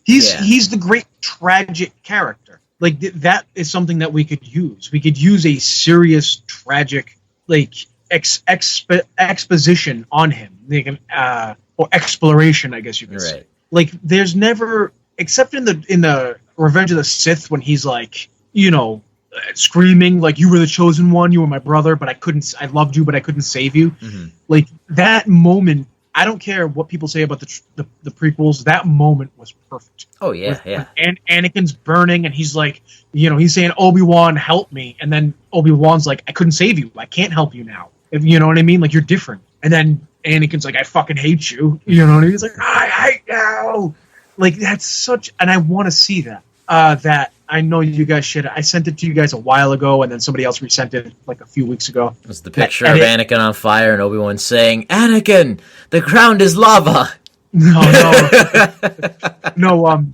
He's the great tragic character. Like, that is something that we could use. We could use a serious, tragic, like, exposition on him. Or exploration, I guess you could say. Like, there's never, except in the Revenge of the Sith, when he's like, screaming like, you were the chosen one, you were my brother, but I loved you, but I couldn't save you. Mm-hmm. Like, that moment, I don't care what people say about the prequels, that moment was perfect. Oh yeah. And Anakin's burning, and he's like, he's saying, Obi-Wan, help me, and then Obi-Wan's like, I couldn't save you, I can't help you now. You know what I mean? Like, you're different. And then Anakin's like, I fucking hate you. You know what I mean? He's like, I hate you. Like, that's such, and I want to see that. That I know you guys should. I sent it to you guys a while ago, and then somebody else resent it like a few weeks ago. It was the picture of Anakin on fire and Obi-Wan saying, Anakin, the ground is lava. No.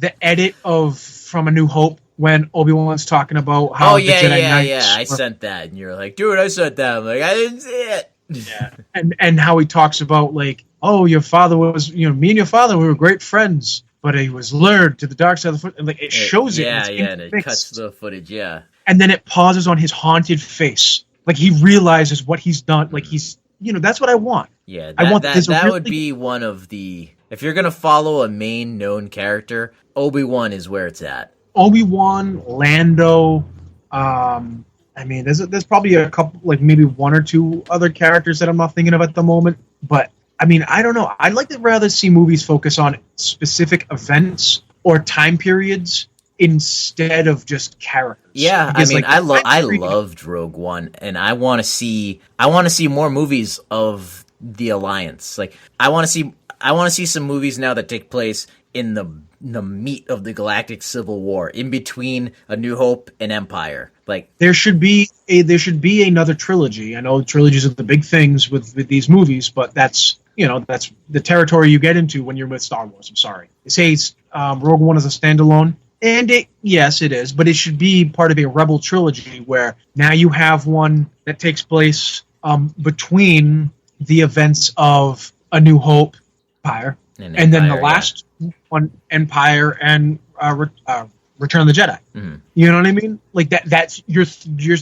The edit from A New Hope when Obi-Wan's talking about how the Jedi Knights I sent that, and you're like, dude, I sent that. I'm like, I didn't see it. Yeah, and how he talks about, like, oh, your father was, me and your father, we were great friends, but he was lured to the dark side of the foot. And, like, it shows it. And it cuts the footage, And then it pauses on his haunted face. Like, he realizes what he's done. Like, he's, that's what I want. Yeah, that would be one of the, if you're going to follow a main known character, Obi-Wan is where it's at. Obi-Wan, Lando, I mean, there's probably a couple, like maybe one or two other characters that I'm not thinking of at the moment. But, I mean, I don't know. I'd like to rather see movies focus on specific events or time periods instead of just characters. Yeah, because, I mean, I loved Rogue One, and I want to see more movies of the Alliance. Like, I want to see some movies now that take place in the meat of the Galactic Civil War, in between A New Hope and Empire. Like, there should be another trilogy. I know trilogies are the big things with these movies, but that's the territory you get into when you're with Star Wars. I'm sorry. They say Rogue One is a standalone, and yes, it is, but it should be part of a Rebel trilogy where now you have one that takes place between the events of A New Hope, Empire, and then the last one, Empire and Return of the Jedi. Mm-hmm. You know what I mean? Like that's your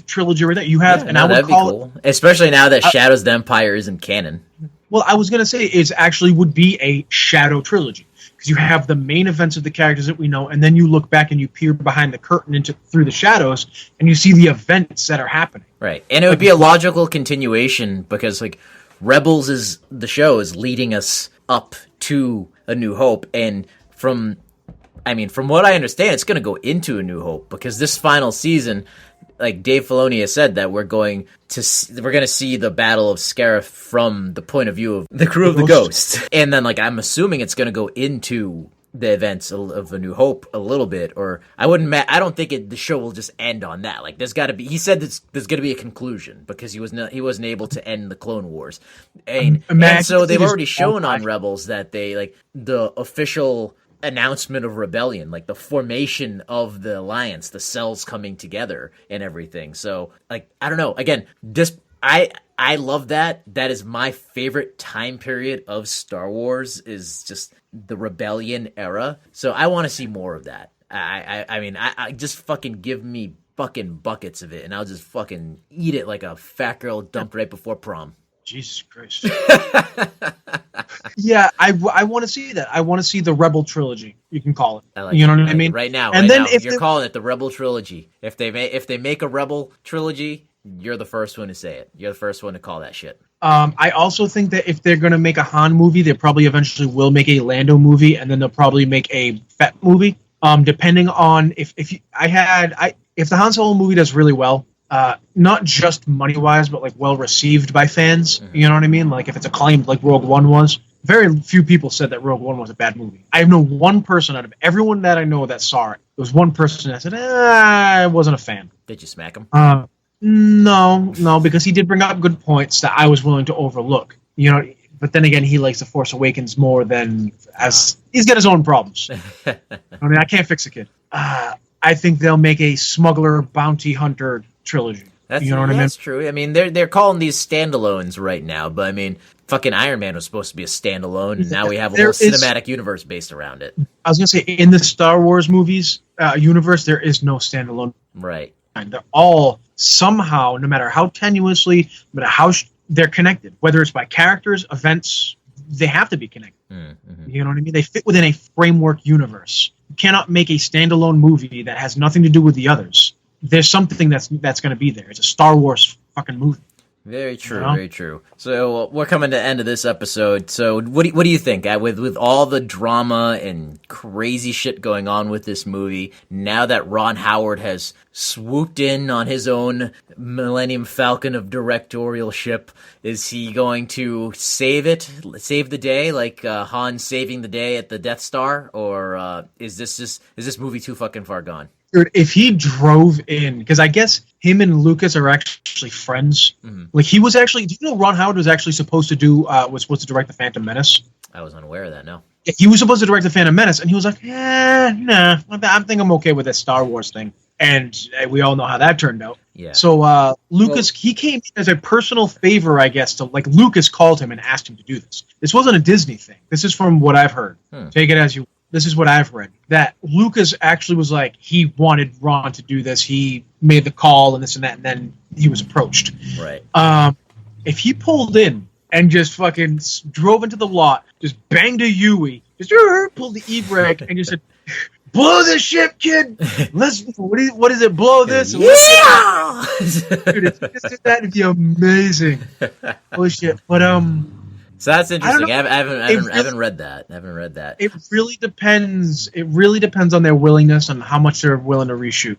trilogy right there. You have, and I would call cool. Especially now that Shadows of the Empire isn't canon. Well, I was gonna say it actually would be a Shadow trilogy because you have the main events of the characters that we know, and then you look back and you peer behind the curtain through the shadows, and you see the events that are happening. Right, and it would be a logical continuation because, like, Rebels is leading us up to A New Hope, and from what I understand, it's going to go into A New Hope, because this final season, like Dave Filoni has said, that we're going to see the Battle of Scarif from the point of view of the crew of the Ghost, and then like I'm assuming it's going to go into the events of A New Hope a little bit, or I don't think the show will just end on that. Like there's got to be. He said there's going to be a conclusion, because he wasn't able to end the Clone Wars, and so they've already shown on Rebels that they like the official announcement of rebellion, like the formation of the alliance, the cells coming together and everything. So like I don't know. Again, I love that. That is my favorite time period of Star Wars, is just the rebellion era. So I want to see more of that. I mean, just fucking give me fucking buckets of it, and I'll just fucking eat it like a fat girl dumped right before prom. Jesus Christ. Yeah, I want to see that. I want to see the Rebel trilogy. You can call it. You know what I mean? Right now, if you're calling it the Rebel trilogy. If they make a Rebel trilogy, you're the first one to say it. You're the first one to call that shit. I also think that if they're going to make a Han movie, they probably eventually will make a Lando movie, and then they'll probably make a Fett movie. Depending on if the Han Solo movie does really well, not just money wise, but like well received by fans. Mm-hmm. You know what I mean? Like if it's acclaimed like Rogue One was. Very few people said that Rogue One was a bad movie. I know one person out of everyone that I know that saw it. There was one person that said, I wasn't a fan. Did you smack him? No, because he did bring up good points that I was willing to overlook. You know, but then again, he likes The Force Awakens more than he's got his own problems. I mean, I can't fix a kid. I think they'll make a smuggler bounty hunter trilogy. I mean? That's true. I mean, they're calling these standalones right now, but I mean, fucking Iron Man was supposed to be a standalone, and now we have a whole cinematic universe based around it. I was gonna say, in the Star Wars movies universe, there is no standalone. Right. They're all somehow, no matter how tenuously, no matter how they're connected, whether it's by characters, events, they have to be connected. Mm-hmm. You know what I mean? They fit within a framework universe. You cannot make a standalone movie that has nothing to do with the others. There's something that's going to be there. It's a Star Wars fucking movie. Very true, very true. So we're coming to the end of this episode. So what do you think? With all the drama and crazy shit going on with this movie, now that Ron Howard has swooped in on his own Millennium Falcon of directorialship, is he going to save the day, like Han saving the day at the Death Star, or is this movie too fucking far gone? Dude, if he drove in, because I guess him and Lucas are actually friends. Mm-hmm. Like he was actually, do you know Ron Howard was actually supposed to direct The Phantom Menace? I was unaware of that. No. Yeah, he was supposed to direct The Phantom Menace, and he was like, nah, I think I'm okay with this Star Wars thing. And we all know how that turned out. Yeah. So Lucas, he came as a personal favor, I guess, to like Lucas called him and asked him to do this. This wasn't a Disney thing. This is from what I've heard. Take it as you. This is what I've read, that Lucas actually was like, he wanted Ron to do this. He made the call and this and that, and then he was approached. Right. If he pulled in and just fucking drove into the lot, just banged a Yui, just pulled the e-brake and just said, blow this ship, kid. Let's, what is it? Blow this. Yeah! Dude, if he just did that, it'd be amazing. Holy shit. But, so that's interesting. I haven't read that. It really depends. It really depends on their willingness and how much they're willing to reshoot.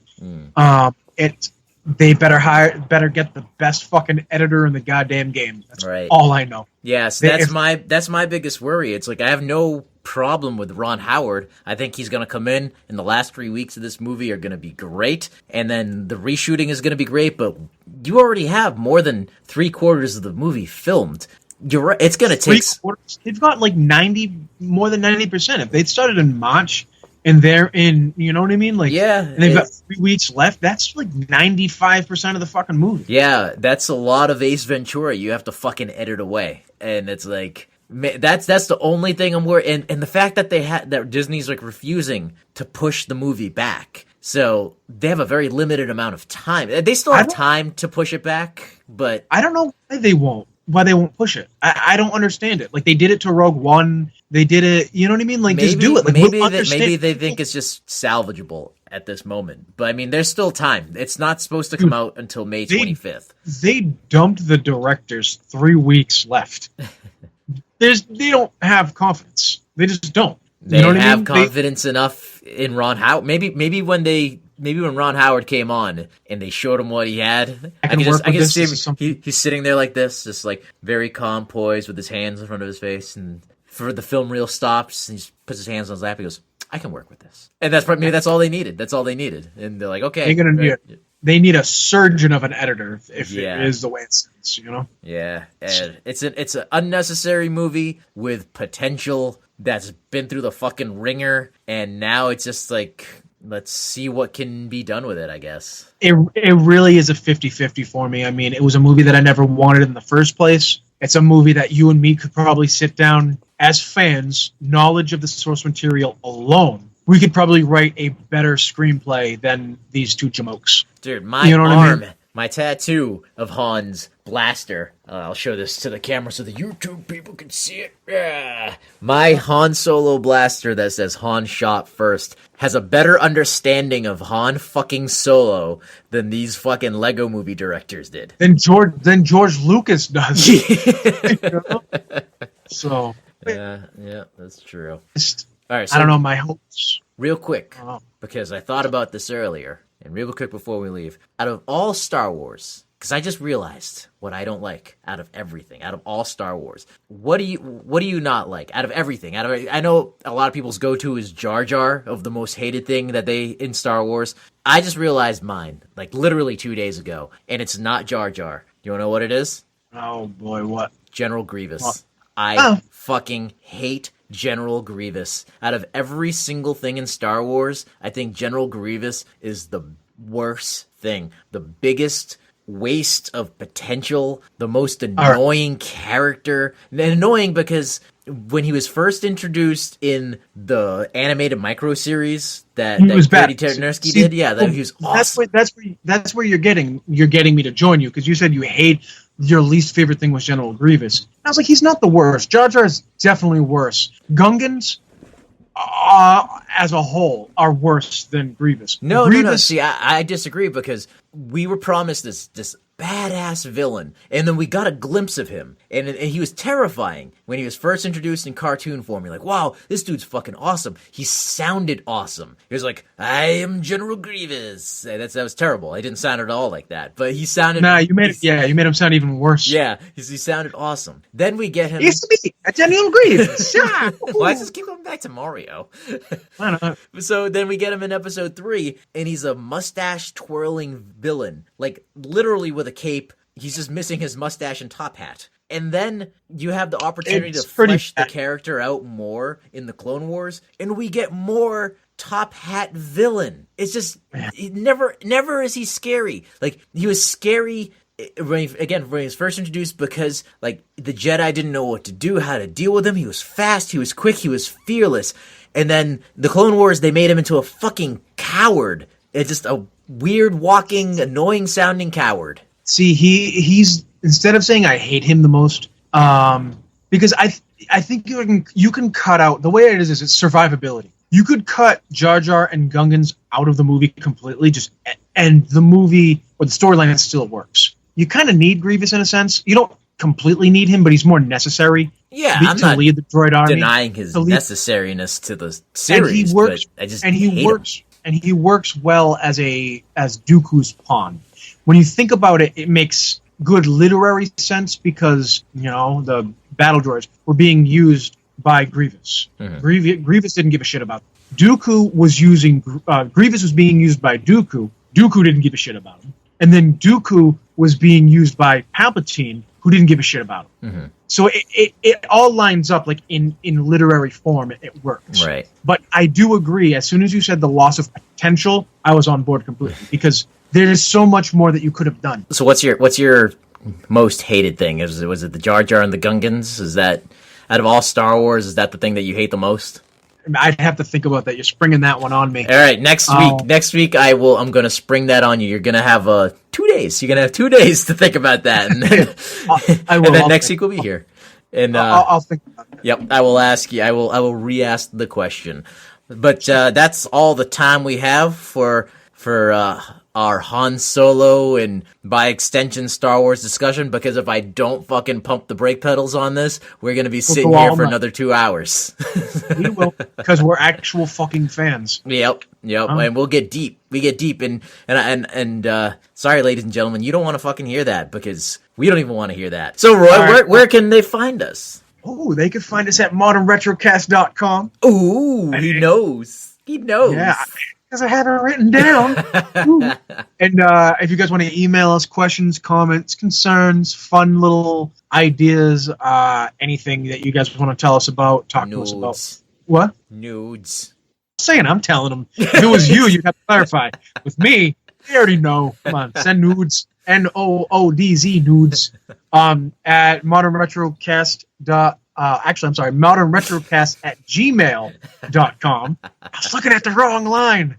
They better get the best fucking editor in the goddamn game. That's right. All I know. Yes, that's my biggest worry. It's like I have no problem with Ron Howard. I think he's going to come in, and the last 3 weeks of this movie are going to be great, and then the reshooting is going to be great. But you already have more than 3/4 of the movie filmed. You're right. It's going to take. They've got like more than 90%. If they'd started in March and they're in, you know what I mean? Like, yeah. And they've got 3 weeks left. That's like 95% of the fucking movie. Yeah, that's a lot of Ace Ventura. You have to fucking edit away, and it's like that's the only thing I'm worried. And the fact that that Disney's like refusing to push the movie back. So they have a very limited amount of time. They still have time to push it back, but I don't know why they won't push it. I don't understand it. Like they did it to Rogue One. They did it. You know what I mean? Like just do it. Like, maybe they think it's just salvageable at this moment. But I mean, there's still time. It's not supposed to come out until May 25th. They dumped the directors 3 weeks left. they don't have confidence. They just don't. They You know what I have mean? confidence enough in Ron Howard. Maybe when Ron Howard came on and they showed him what he had, I can work with this. see This him. is something. He's sitting there like this, just like very calm, poised, with his hands in front of his face, and for the film reel stops, and he just puts his hands on his lap. He goes, "I can work with this," and maybe that's all they needed. That's all they needed, and they're like, "Okay." They're gonna need They need a surgeon of an editor if Yeah. it is the way it sounds. You know. Yeah, and it's an unnecessary movie with potential that's been through the fucking ringer, and now it's just like, let's see what can be done with it, I guess. It really is a 50-50 for me. I mean, it was a movie that I never wanted in the first place. It's a movie that you and me could probably sit down as fans, knowledge of the source material alone. We could probably write a better screenplay than these two jamokes. Dude, my You know what I arm, mean? my tattoo of Han's blaster. I'll show this to the camera so the YouTube people can see it. Yeah. My Han Solo blaster that says Han shot first has a better understanding of Han fucking Solo than these fucking Lego movie directors did. Than George Lucas does. You know? So Yeah, that's true. just- All right, so I don't know my hopes. real quick, Oh. because I thought about this earlier, and real quick before we leave, out of all Star Wars, because I just realized what I don't like out of everything, out of all Star Wars. What do you not like out of everything? I know a lot of people's go-to is Jar Jar of the most hated thing that they in Star Wars. I just realized mine, like literally 2 days ago, and it's not Jar Jar. You wanna know what it is? Oh boy, what? General Grievous. What? I Oh. fucking hate General Grievous. Out of every single thing in Star Wars, I think General Grievous is the worst thing. The biggest waste of potential, the most annoying character. And annoying because when he was first introduced in the animated micro series that He was Grady bad. Tartakovsky See, did, yeah, that he was awesome. That's where you're getting me to join you, because you said you hate your least favorite thing was General Grievous. I was like, he's not the worst. Jar Jar is definitely worse. Gungans, as a whole, are worse than Grievous. No. Grievous, See, I disagree, because we were promised this badass villain, and then we got a glimpse of him, and he was terrifying when he was first introduced in cartoon form. You're like, wow, this dude's fucking awesome. He sounded awesome. He was like, I am General Grievous. That was terrible. I didn't sound at all like that, but he sounded. Nah, you made him sound even worse. Yeah, he sounded awesome. Then we get him. It's me, General Grievous. Yeah. Why does this keep going back to Mario? I don't know. So then we get him in episode 3, and he's a mustache twirling villain, like literally with a cape. He's just missing his mustache and top hat. And then you have the opportunity It's to pretty flesh the bad. character out more in the Clone Wars, and we get more top hat villain. It's just never is he scary. Like, he was scary when he was first introduced, because like the Jedi didn't know what to do, how to deal with him. He was fast, he was quick, he was fearless. And then the Clone Wars, they made him into a fucking coward. It's just a weird walking, annoying sounding coward. See, he's instead of saying I hate him the most, because I think you can cut out the way it is it's survivability. You could cut Jar Jar and Gungans out of the movie completely, and the movie or the storyline still works. You kind of need Grievous in a sense. You don't completely need him, but he's more necessary. Yeah, to I'm not lead the droid army. denying his to lead- necessariness to the series, and he works, but I just and he hate works, and he works well as Dooku's pawn. When you think about it, it makes good literary sense, because the battle droids were being used by Grievous. Mhm. Grievous didn't give a shit about them. Dooku was using Grievous was being used by Dooku. Dooku didn't give a shit about him, and then Dooku was being used by Palpatine, who didn't give a shit about him. Mhm. So it all lines up, like in literary form. It works. Right. But I do agree. As soon as you said the loss of potential, I was on board completely, because there's so much more that you could have done. So what's your most hated thing? Was it the Jar Jar and the Gungans? Is that, out of all Star Wars, is that the thing that you hate the most? I'd have to think about that. You're springing that one on me. All right, next week I'm going to spring that on you. You're going to have 2 days. You're going to have 2 days to think about that, and then, I will. and then I'll next think. week we'll be here. And I'll think about that. yep, I will ask you. I will re-ask the question. But that's all the time we have for our Han Solo and by extension Star Wars discussion, because if I don't fucking pump the brake pedals on this, we're gonna be sitting here for another 2 hours. We will, because we're actual fucking fans. Yep, and we'll get deep. We get deep, and sorry, ladies and gentlemen, you don't want to fucking hear that because we don't even want to hear that. So, Roy, where can they find us? Oh, they can find us at modernretrocast.com. Ooh, he knows. He knows. Yeah, because I have it written down. And if you guys want to email us questions, comments, concerns, fun little ideas, anything that you guys want to tell us about, talk to us about. What? Nudes. Saying I'm telling them. If it was you, you'd have to clarify. With me, they already know. Come on, send nudes. NOODZ nudes. At modernretrocast. modernretrocast at gmail.com. I was looking at the wrong line.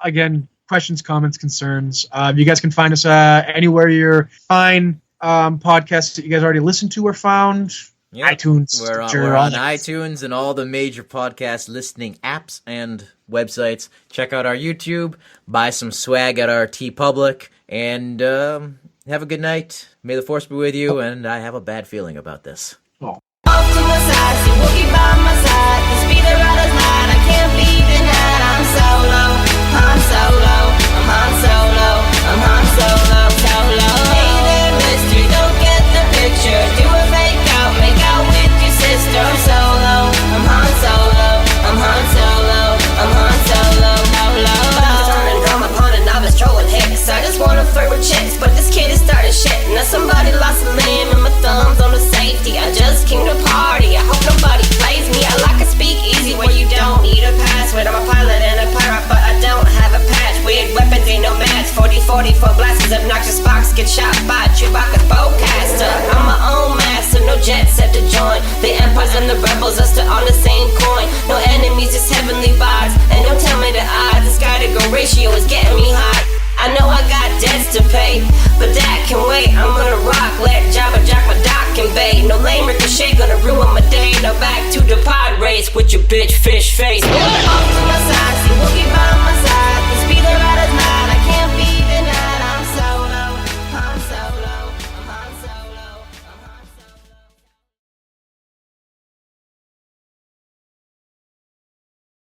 Again, questions, comments, concerns. You guys can find us anywhere your fine podcasts that you guys already listened to are found. Yep. iTunes. We're on iTunes and all the major podcast listening apps and websites. Check out our YouTube. Buy some swag at our TeePublic. And have a good night. May the Force be with you. And I have a bad feeling about this. Oh. Off to my side, see Wookie by my side. The speed of rider's light, I can't be denied. I'm solo, I'm solo, I'm Han Solo, I'm Han Solo, solo. Hey there, mister, don't get the picture. Do a make out with your sister. I'm solo, I'm Han Solo, I'm Han Solo, I'm Han Solo, solo. Turning drum upon a novice trolling hicks. I just wanna flirt with chicks, but this kid is starting shit. Now somebody lost a limb and my thumbs on the safety. I just came to party, I hope nobody plays me. I like to speak easy when you don't need a password. I'm a pilot and a pirate, but I don't have a patch. Weird weapons ain't no match. 40-40 for blasters, obnoxious box get shot by Chewbacca's bowcaster. I'm my own master, no jet set to join. The Empires and the Rebels are still on the same coin. No enemies, just heavenly vibes. And don't tell me the odds, this guy to go ratio is getting me hot. I know I got debts to pay, but that can wait. I'm gonna rock, let Jabba jack my dock and bait. No lame ricochet gonna ruin my day. Now back to the pod race with your bitch fish face. Off to my side, see Wookie by my